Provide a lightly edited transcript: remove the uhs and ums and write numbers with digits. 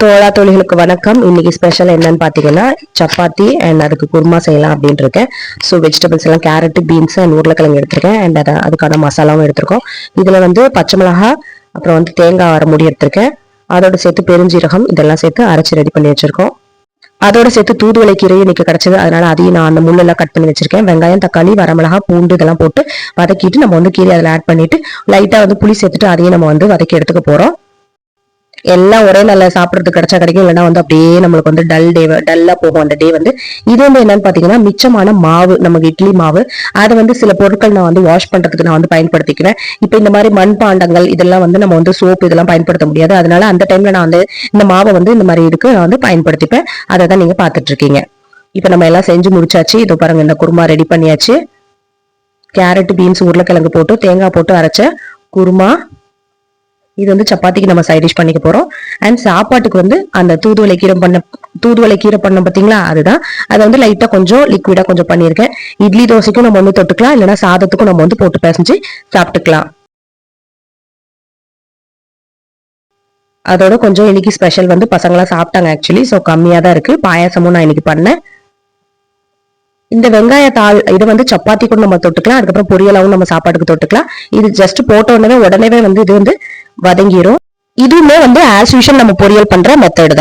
தோழா தோழிகளுக்கு வணக்கம். இன்னைக்கு ஸ்பெஷல் என்னன்னு பாத்தீங்கன்னா சப்பாத்தி அண்ட் அதுக்கு குருமா செய்யலாம் அப்படின்னு இருக்கேன். ஸோ வெஜிடபிள்ஸ் எல்லாம் கேரட், பீன்ஸ் அண்ட் உருளைக்கிழங்கு எடுத்திருக்கேன். அண்ட் அதுக்கான மசாலாவும் எடுத்திருக்கோம். இதுல வந்து பச்சை மிளகா, அப்புறம் வந்து தேங்காய் அரை மூடி எடுத்திருக்கேன். அதோட சேர்த்து பெருஞ்சீரகம் இதெல்லாம் சேர்த்து அரைச்சி ரெடி பண்ணி வச்சிருக்கோம். அதோட சேர்த்து தூதுவளை கீரையும் இன்னைக்கு கிடைச்சது, அதனால அதையும் நான் அந்த முள்ளெல்லாம் கட் பண்ணி வச்சிருக்கேன். வெங்காயம், தக்காளி, வரமிளகா, பூண்டு இதெல்லாம் போட்டு வதக்கிட்டு நம்ம வந்து கீரை அதில் ஆட் பண்ணிட்டு லைட்டா வந்து புளி சேர்த்துட்டு அதையும் நம்ம வந்து வதக்கி எடுத்துக்க போறோம். எல்லாம் ஒரே நல்ல சாப்பிட்றதுக்கு கிடைச்சா கிடைக்கும், இல்லைன்னா வந்து அப்படியே நம்மளுக்கு வந்து டல்லா போகும் அந்த டே வந்து. இது வந்து என்னன்னு பாத்தீங்கன்னா மிச்சமான மாவு, நமக்கு இட்லி மாவு, அதை வந்து சில பொருட்கள் நான் வந்து வாஷ் பண்றதுக்கு நான் வந்து பயன்படுத்திக்கிறேன். இப்போ இந்த மாதிரி மண் பாண்டங்கள் இதெல்லாம் வந்து நம்ம வந்து சோப்பு இதெல்லாம் பயன்படுத்த முடியாது, அதனால அந்த டைம்ல நான் வந்து இந்த மாவை வந்து இந்த மாதிரி இருக்கு நான் வந்து பயன்படுத்திப்பேன். அதை தான் நீங்க பாத்துட்டு இருக்கீங்க. இப்போ நம்ம எல்லாம் செஞ்சு முடிச்சாச்சு. இதோ பாருங்க, இந்த குருமா ரெடி பண்ணியாச்சு. கேரட், பீன்ஸ், உருளைக்கிழங்கு போட்டு தேங்காய் போட்டு அரைச்ச குருமா. இது வந்து சப்பாத்திக்கு நம்ம சைட் டிஷ் பண்ணிக்க போறோம். அண்ட் சாப்பாட்டுக்கு வந்து அந்த தூதுவளை கீரை பண்ண பாத்தீங்களா, அதுதான். அதை வந்து லைட்டா கொஞ்சம் லிக்விடா கொஞ்சம் பண்ணியிருக்கேன். இட்லி தோசைக்கும் நம்ம வந்து தொட்டுக்கலாம், இல்லைன்னா சாதத்துக்கும் நம்ம வந்து போட்டு பிசைஞ்சு சாப்பிட்டுக்கலாம். அதோட கொஞ்சம் இன்னைக்கு ஸ்பெஷல் வந்து பசங்களாம் சாப்பிட்டாங்க ஆக்சுவலி, ஸோ கம்மியா தான் இருக்கு. பாயாசமும் நான் இன்னைக்கு பண்ணேன். இந்த வெங்காயத்தாள் இதை வந்து சப்பாத்தி கூட நம்ம தொட்டுக்கலாம், அதுக்கப்புறம் பொரியலாவும் நம்ம சாப்பாட்டுக்கு தொட்டுக்கலாம். இது ஜஸ்ட் போட்ட உடனே வந்து இது வந்து வதங்கிரும். இதுவுமே வந்து ஆஸ் யூஷுவல் நம்ம பொரியல் பண்ற மெத்தட் தான்.